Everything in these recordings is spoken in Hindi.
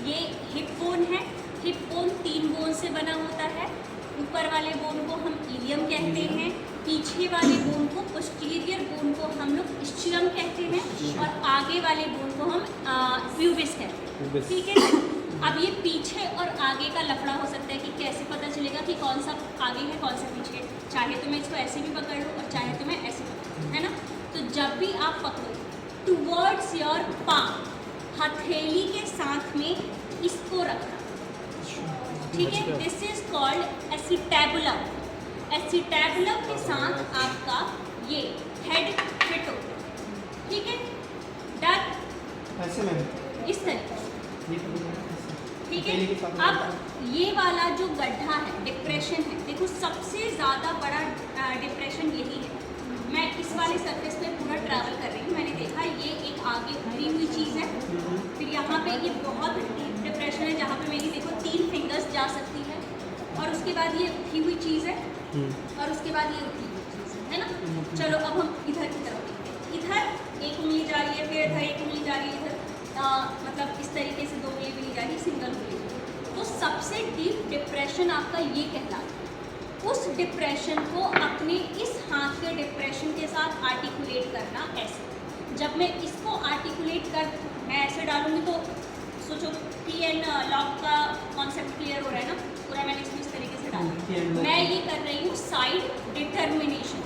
ये हिप बोन है। हिप बोन 3 बोन से बना होता है। ऊपर वाले बोन को हम इलियम कहते हैं, पीछे वाले बोन को पोस्टीरियर बोन को हम लोग इस्चियम कहते हैं, और आगे वाले बोन को हम प्यूबिस कहते हैं। ठीक है। अब ये पीछे और आगे का लफड़ा हो सकता है कि कैसे पता चलेगा कि कौन सा आगे है कौन सा पीछे। चाहे तो मैं इसको ऐसे भी पकड़ लूँ और चाहे तो मैं ऐसे पकड़, है ना। तो जब भी आप पकड़ो टुवर्ड्स योर पाम, हथेली के साथ में इसको रखना। ठीक है। This is called acetabulum. Acetabulum के साथ आपका ये हेड फिट होगा। ठीक है। डन। ऐसे में इस तरीके से। ठीक है। अब ये वाला जो गड्ढा है, डिप्रेशन है, देखो सबसे ज़्यादा बड़ा डिप्रेशन यही है। मैं इस वाले सरफेस पे पूरा ट्रैवल कर रही हूँ, मैंने देखा ये एक आगे भरी हुई चीज़ है, फिर यहाँ पे ये बहुत डीप डिप्रेशन है जहाँ पे मेरी देखो 3 फिंगर्स जा सकती है, और उसके बाद ये उठी हुई चीज़ है, और उसके बाद ये उठी हुई चीज़ है ना। चलो अब हम इधर की तरफ देखते हैं। इधर एक उंगली जा रही है, फिर इधर एक उंगली जा रही है, इधर मतलब इस तरीके से 2 उंगली भी नहीं जा रही, सिंगल उंगली। तो सबसे डीप डिप्रेशन आपका ये कहलाता है। उस डिप्रेशन को अपने इस हाथ के डिप्रेशन के साथ आर्टिकुलेट करना ऐसे। जब मैं इसको आर्टिकुलेट कर मैं ऐसे डालूंगी तो सोचो टी एंड लॉक का कॉन्सेप्ट क्लियर हो रहा है ना पूरा। मैंने इसमें इस तरीके से डाला। मैं ये कर रही हूँ साइड डिटर्मिनेशन,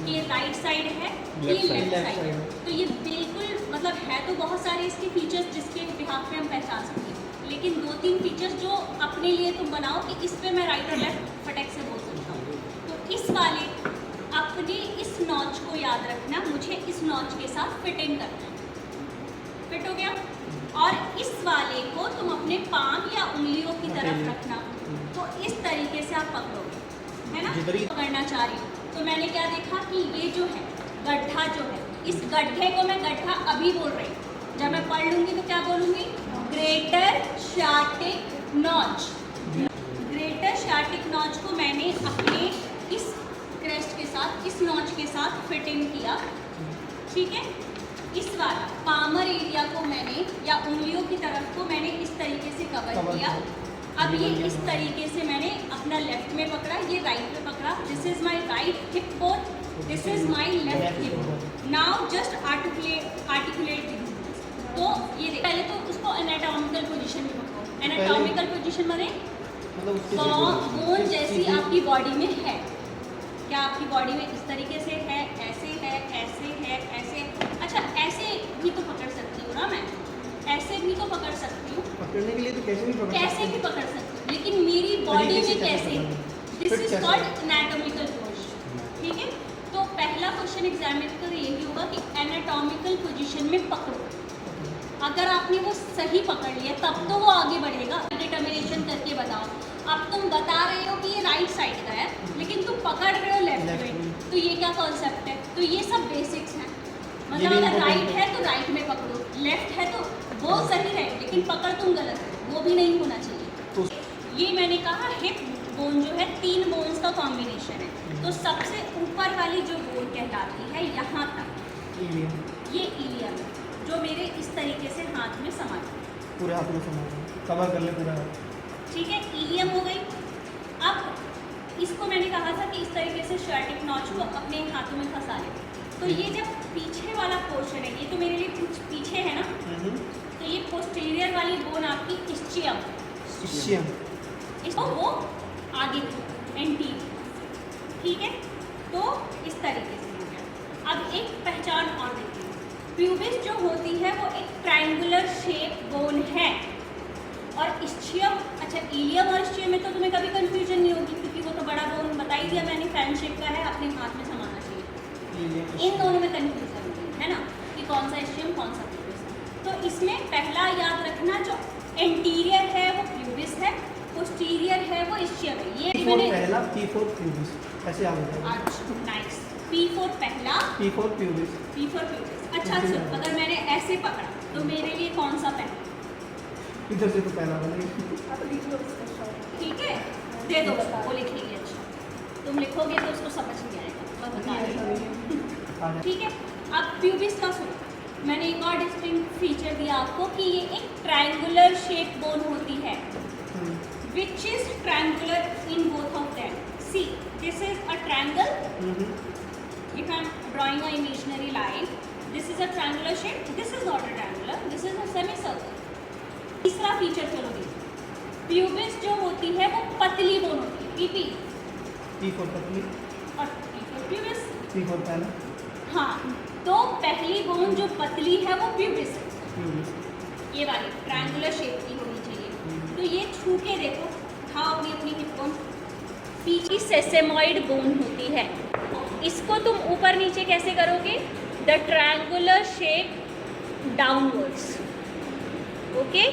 ये राइट साइड है, ये लेफ्ट साइड। तो ये बिल्कुल मतलब है तो बहुत सारे इसके फीचर्स जिसके बिहाफ पे हम पहचान सकते हैं, लेकिन 2-3 फीचर्स जो अपने लिए तुम बनाओ कि इस पे मैं राइट और लेफ्ट फटक से बोल सकता हूँ। तो इस वाले अपने इस नॉच को याद रखना, मुझे इस नॉच के साथ फिट इन करना है। फिट हो गया। और इस वाले को तुम अपने पाम या उंगलियों की तरफ रखना, तो इस तरीके से आप पकड़ोगे, है ना। पकड़ना चाह रही हूँ तो मैंने क्या देखा कि ये जो है गड्ढा जो है, इस गड्ढे को मैं गड्ढा अभी बोल रही हूँ। जब मैं पढ़ लूँगी तो क्या बोलूँगी? Greater sciatic notch. Greater sciatic notch को मैंने अपने इस क्रेस्ट के साथ, इस नॉच के साथ फिट इन किया। ठीक है। इस वाला पामर एरिया को मैंने या उंगलियों की तरफ को मैंने इस तरीके से कवर किया। अब ये इस तरीके से मैंने अपना लेफ्ट में पकड़ा, ये राइट में पकड़ा। This is my right hip bone, this is my left hip bone. Now just articulate this. तो ये पहले तो उसको एनाटॉमिकल पोजीशन में पकड़ो। एनाटॉमिकल पोजीशन माने बोन जैसी आपकी बॉडी में है। क्या आपकी बॉडी में इस तरीके से है, ऐसे है, ऐसे है, ऐसे। अच्छा ऐसे भी तो पकड़ सकती हूँ ना मैं, ऐसे भी तो पकड़ सकती हूँ। पकड़ने के लिए तो कैसे भी पकड़ सकती हूँ, लेकिन मेरी बॉडी में कैसे? This is called anatomical position. ठीक है। तो पहला क्वेश्चन एग्जामिनर का यही होगा कि एनाटॉमिकल पोजीशन में पकड़ो। अगर आपने वो सही पकड़ लिया तब तो वो आगे बढ़ेगा। डिटर्मिनेशन करके बताओ। अब तुम बता रहे हो कि ये राइट साइड का है, लेकिन तुम पकड़ रहे हो लेफ्ट में, तो ये क्या कॉन्सेप्ट है? तो ये सब बेसिक्स हैं। मतलब अगर राइट है तो राइट में पकड़ो, लेफ्ट है तो वो सही रहे, लेकिन पकड़ तुम गलत है, वो भी नहीं होना चाहिए। ये मैंने कहा हिप बोन जो है 3 बोन्स का कॉम्बिनेशन है। तो सबसे ऊपर वाली जो बोन कहलाती है यहाँ तक, ये इलियम है, जो मेरे इस तरीके से हाथ में समा पूरे हाथ में समा कवर कर ले पूरा हाथ। ठीक है। इलियम हो गई। अब इसको मैंने कहा था कि इस तरीके से शार्टिक नॉच को अपने हाथों में फंसा ले। तो ये जब पीछे वाला पोर्शन है, ये तो मेरे लिए पीछे है ना, तो ये पोस्टीरियर वाली बोन आपकी इस्चियम, इसको वो आगे एंटीरियर। ठीक है। तो इस तरीके से हो गया। अब एक पहचान और देखिए, प्यूबिस जो होती है वो एक ट्रायंगुलर शेप बोन है, और इस्चियम, अच्छा इलियम और इस्चियम में तो तुम्हें कभी कंफ्यूजन नहीं होगी, क्योंकि वो तो बड़ा बोन बता ही दिया मैंने, फैन शेप का है, अपने हाथ में समाना चाहिए। इन दोनों में कंफ्यूजन होगी, है ना, कि कौन सा इस्चियम कौन सा प्यूबिस। तो इसमें पहला याद रखना, जो एंटीरियर है वो प्यूबिस है, पोस्टीरियर है वो इस्चियम है। ये मैंने पहला P4 प्यूबिस ऐसे आ गया। अच्छा नाइस। P4 पहला, P4 प्यूबिस, P4 प्यूबिस। अच्छा सुन, अगर मैंने ऐसे पकड़ा तो मेरे लिए कौन सा पहला? इधर से तो पहला बनेगा। ठीक है, दे दो, वो लिखेगी। अच्छा तुम लिखोगे तो उसको समझ नहीं आएगा, मैं बता रही हूँ। ठीक है। अब प्यूबिस का सुनो, मैंने एक और डिस्टिंक्ट फीचर दिया आपको कि ये एक ट्रायंगुलर शेप बोन होती है, which is triangular in both of them. See, this is a triangle. If I am drawing a imaginary line, this is a triangular shape. This is not a triangular. This is a semicircle. तीसरा फीचर चलो देखो, प्यूबिस जो होती है वो पतली बोन होती है, पीपी, P4 पतली, और P4 प्यूबिस। P4 पहला, हाँ, तो पहली बोन जो पतली है वो प्यूबिस है, प्यूबिस। ये वाली ट्रायंगुलर शेप की होनी चाहिए। तो ये छू के देखो, उठाओ अपनी अपनी हिप बोन, पीछे सेसेमॉइड बोन होती है। इसको तुम ऊपर नीचे कैसे करोगे? The triangular shape downwards, okay.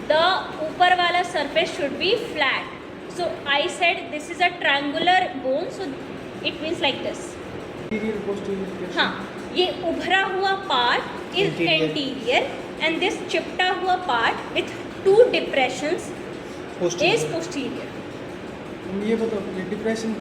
The ऊपर वाला surface should be flat. So I said this is a triangular bone, so it means like this. Anterior, posterior. हाँ, ये उभरा हुआ part is Anterior. Anterior and this चिपटा हुआ part with 2 depressions Posterior. Is posterior. ये बताओ, डिप्रेशन